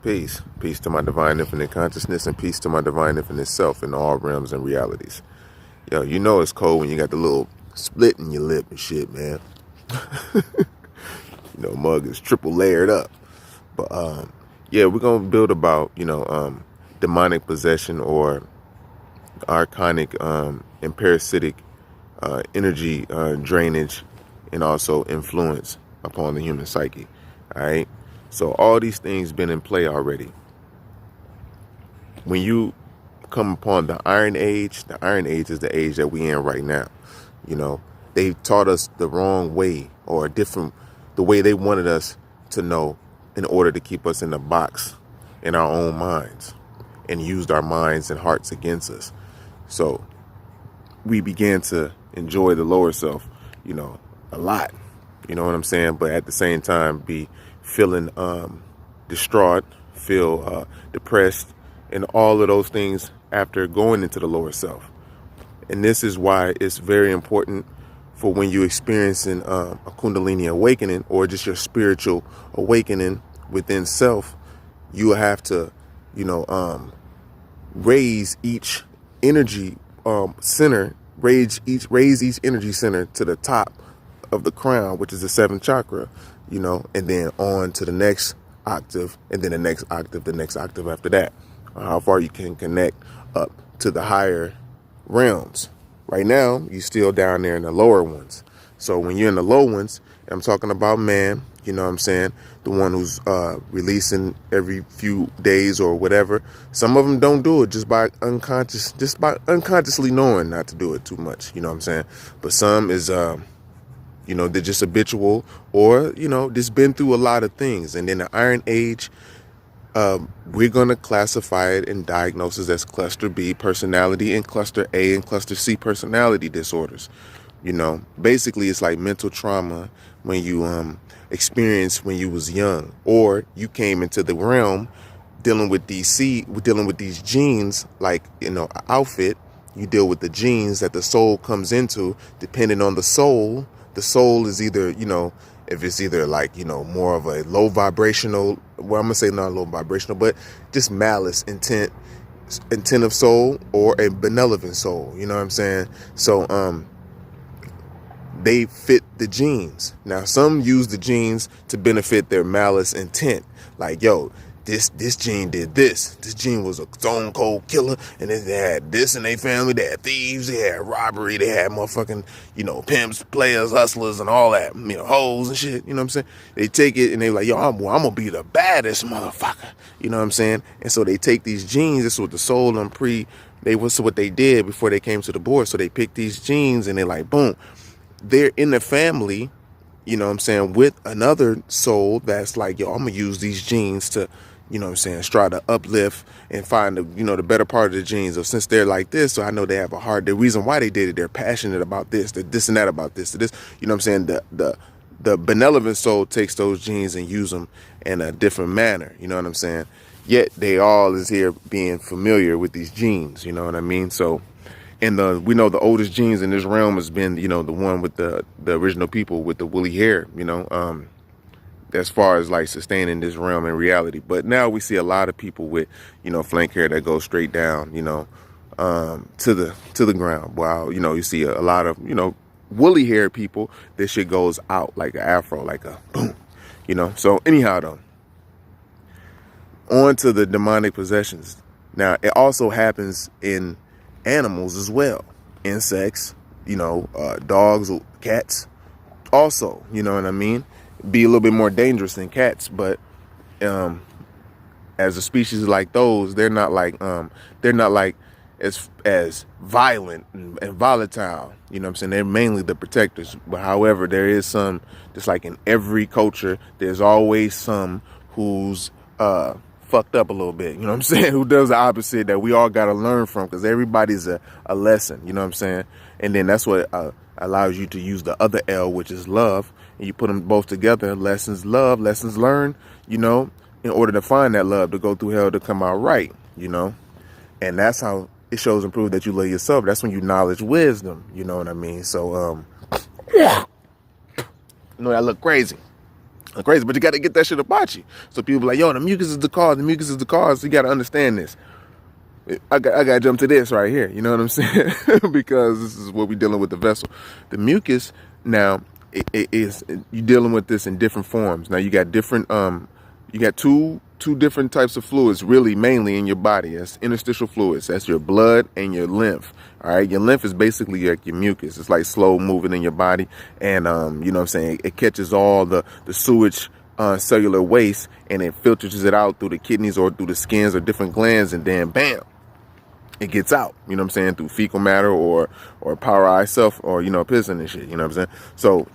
Peace. Peace to my divine infinite consciousness and peace to my divine infinite self in all realms and realities. Yo, you know it's cold when you got the little split in your lip and shit, man. Mug is triple layered up. But yeah, we're gonna build about, demonic possession or archonic and parasitic energy drainage and also influence upon the human psyche. All right. So all these things been in play already. When you come upon the Iron Age is the age that we in right now. They taught us the wrong way or the way they wanted us to know in order to keep us in the box in our own minds and used our minds and hearts against us. So we began to enjoy the lower self, a lot. You know what I'm saying? But at the same time, be feeling distraught, feel depressed, and all of those things after going into the lower self. And this is why it's very important for when you're experiencing a Kundalini awakening or just your spiritual awakening within self, you have to, raise each energy center, raise each energy center to the top of the crown, which is the seventh chakra, and then on to the next octave, and then the next octave after that. How far you can connect up to the higher realms. Right now, you're still down there in the lower ones. So when you're in the low ones, I'm talking about man, the one who's releasing every few days or whatever. Some of them don't do it just by unconsciously knowing not to do it too much, But some is they're just habitual or, just been through a lot of things. And then the Iron Age, we're going to classify it and diagnose it as cluster B personality and cluster A and cluster C personality disorders. Basically it's like mental trauma when you experienced when you was young, or you came into the realm dealing with these genes, like, outfit. You deal with the genes that the soul comes into. Depending on the soul is either, if it's either like, more of a low vibrational, well, I'm gonna say not low vibrational, but just malice, intent of soul, or a benevolent soul. You know what I'm saying? So, they fit the genes. Now, some use the genes to benefit their malice intent. Like, yo, this gene did this. This gene was a stone cold killer, and they had this in their family. They had thieves, they had robbery, they had motherfucking, pimps, players, hustlers, and all that, hoes and shit. You know what I'm saying? They take it and they like, yo, I'm gonna be the baddest motherfucker. You know what I'm saying? And so they take these genes. This is what the soul and what they did before they came to the board. So they pick these genes and they like, boom, they're in the family, with another soul that's like, yo, I'm gonna use these genes to, try to uplift and find the better part of the genes. Or since they're like this, so I know they have a heart. The reason why they did it, they're passionate about this, this and that about this, this. The benevolent soul takes those genes and use them in a different manner. You know what I'm saying? Yet they all is here being familiar with these genes. You know what I mean? So. And we know the oldest genes in this realm has been, the one with the original people with the woolly hair, as far as like sustaining this realm in reality. But now we see a lot of people with, flank hair that goes straight down, to the ground. While, you see a lot of, woolly hair people, this shit goes out like an afro, like a boom, So anyhow, though, on to the demonic possessions. Now, it also happens in animals as well, insects, dogs, cats also, you know what I mean, be a little bit more dangerous than cats, but as a species like those, they're not like as violent and volatile, you know what I'm saying. They're mainly the protectors, but however, there is some, just like in every culture, there's always some who's fucked up a little bit, you know what I'm saying, who does the opposite that we all got to learn from, because everybody's a lesson, you know what I'm saying. And then that's what allows you to use the other L, which is love, and you put them both together, lessons learned, in order to find that love, to go through hell to come out right, and that's how it shows and proves that you love yourself. That's when you knowledge wisdom, you know what I mean. So I look crazy. crazy, but you got to get that shit about you. So people be like, yo, the mucus is the cause. The mucus is the cause. So you got to understand this. I got to jump to this right here. You know what I'm saying? Because this is what we're dealing with the vessel. The mucus now it is you dealing with this in different forms. Now you got different you got two different types of fluids really mainly in your body. That's interstitial fluids. That's your blood and your lymph. All right, your lymph is basically like your mucus. It's like slow moving in your body, and you know what I'm saying, it catches all the sewage, cellular waste, and it filters it out through the kidneys or through the skins or different glands, and then bam, it gets out, you know what I'm saying, through fecal matter or power itself, or, you know, pissing and shit, you know what I'm saying? So,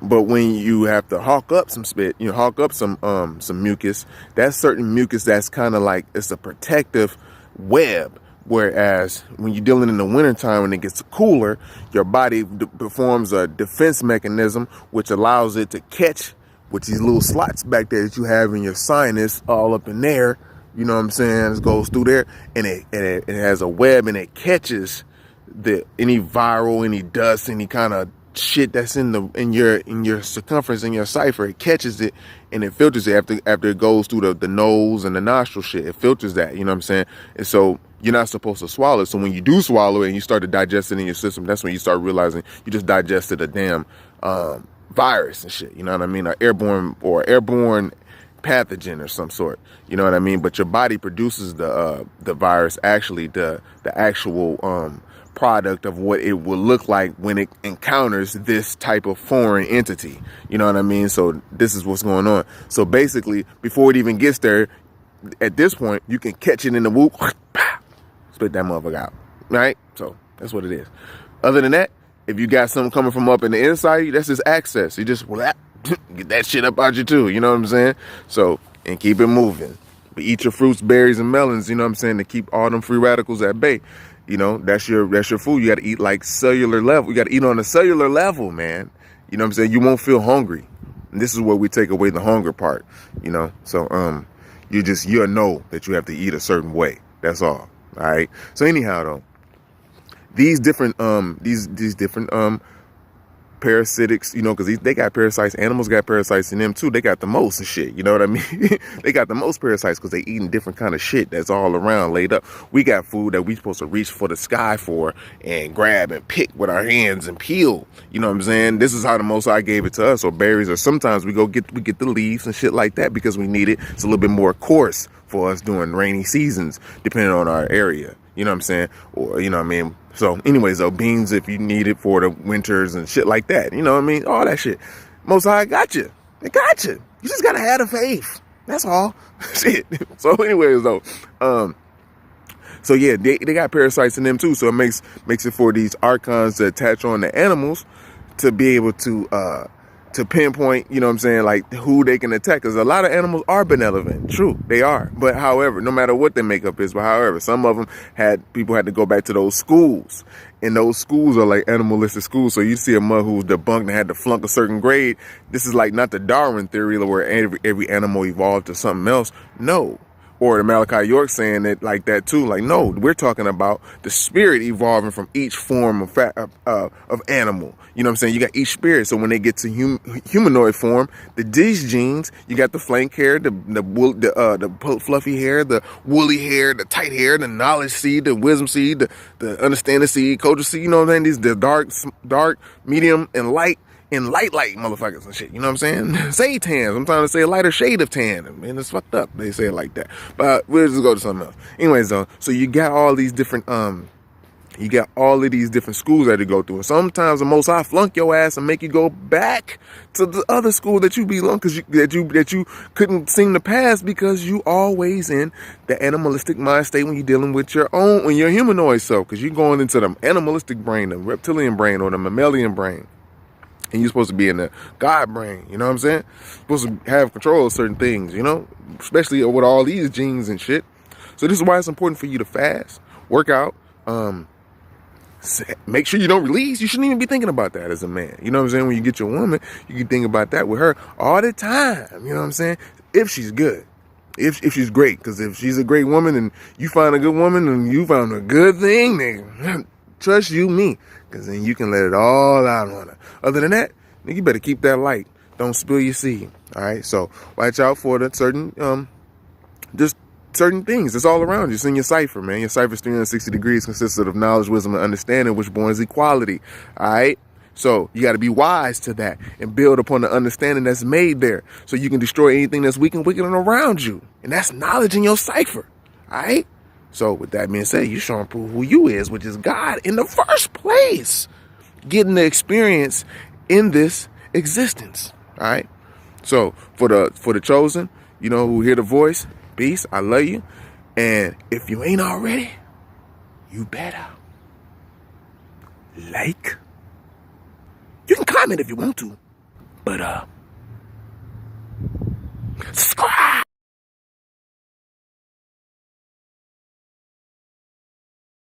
but when you have to hawk up some spit, you know, hawk up some mucus, that's certain mucus that's kind of like, it's a protective web. Whereas when you're dealing in the wintertime, when it gets cooler, your body performs a defense mechanism, which allows it to catch with these little slots back there that you have in your sinus all up in there. You know what I'm saying? It goes through there, and it has a web, and it catches any viral, any dust, any kind of shit that's in your circumference, in your cipher. It catches it and it filters it after it goes through the nose and the nostril shit. It filters that, you know what I'm saying? And so you're not supposed to swallow it. So when you do swallow it and you start to digest it in your system, that's when you start realizing you just digested a damn virus and shit. You know what I mean? An airborne pathogen or some sort, you know what I mean? But your body produces the virus, actually the actual product of what it will look like when it encounters this type of foreign entity, you know what I mean? So this is what's going on. So basically, before it even gets there, at this point, you can catch it in the whoop, spit that motherfucker out, right? So that's what it is. Other than that, if you got something coming from up in the inside, that's just access. You just get that shit up out you too, you know what I'm saying? So, and keep it moving. But eat your fruits, berries, and melons, you know what I'm saying, to keep all them free radicals at bay. You know, that's your food. You got to eat like cellular level. You got to eat on a cellular level, man. You know what I'm saying? You won't feel hungry. And this is where we take away the hunger part, you know? So, you'll know that you have to eat a certain way. That's all. All right. So anyhow, though, these different parasitics, you know, because they got parasites. Animals got parasites in them too. They got the most and shit. You know what I mean? They got the most parasites because they eating different kind of shit that's all around laid up. We got food that we supposed to reach for the sky for and grab and pick with our hands and peel. You know what I'm saying? This is how the Most High gave it to us, or berries, or sometimes we get the leaves and shit like that because we need it. It's a little bit more coarse for us during rainy seasons, depending on our area. You know what I'm saying? Or, you know what I mean? So anyways, though, beans if you need it for the winters and shit like that. You know what I mean? All that shit. Most High got you. They got you. You just gotta have the faith. That's all. Shit. So anyways, though, so yeah, they got parasites in them too. So it makes it for these archons to attach on the animals to be able to pinpoint, you know what I'm saying, like who they can attack. Because a lot of animals are benevolent. True, they are. But however, no matter what their makeup is, but however, some of them people had to go back to those schools. And those schools are like animalistic schools. So you see a mother who's debunked and had to flunk a certain grade. This is like not the Darwin theory where every animal evolved to something else. No. Or the Malachi York saying it like that too. Like, no, we're talking about the spirit evolving from each form of animal. You know what I'm saying? You got each spirit. So when they get to humanoid form, these genes, you got the flank hair, the fluffy hair, the woolly hair, the tight hair, the knowledge seed, the wisdom seed, the understanding seed, culture seed. You know what I'm saying? These the dark, medium, and light. And light motherfuckers and shit, you know what I'm saying? Say tans. I'm trying to say a lighter shade of tan. And it's fucked up. They say it like that. But we'll just go to something else. Anyways, though, so you got all these different you got all of these different schools that you go through. And sometimes the Most High flunk your ass and make you go back to the other school that you belong, because that you couldn't seem to pass because you always in the animalistic mind state when you're dealing with your humanoid self, because you're going into the animalistic brain, the reptilian brain, or the mammalian brain. And you're supposed to be in the God brain, you know what I'm saying? You're supposed to have control of certain things, you know, especially with all these genes and shit. So this is why it's important for you to fast, work out, make sure you don't release. You shouldn't even be thinking about that as a man. You know what I'm saying? When you get your woman, you can think about that with her all the time. You know what I'm saying? If she's good, if she's great, because if she's a great woman and you find a good woman and you found a good thing, nigga, trust you me, because then you can let it all out on her. Other than that, nigga, you better keep that light. Don't spill your seed. All right. So watch out for the certain just certain things that's all around you. It's in your cipher, man. Your cipher's 360 degrees, consists of knowledge, wisdom, and understanding, which born is equality. All right. So you got to be wise to that and build upon the understanding that's made there, so you can destroy anything that's weak and wicked and around you. And that's knowledge in your cipher. All right. So with that being said, you showing prove who you is, which is God in the first place, getting the experience in this existence. All right. So for the chosen, you know, who hear the voice, peace, I love you. And if you ain't already, you better like. You can comment if you want to, but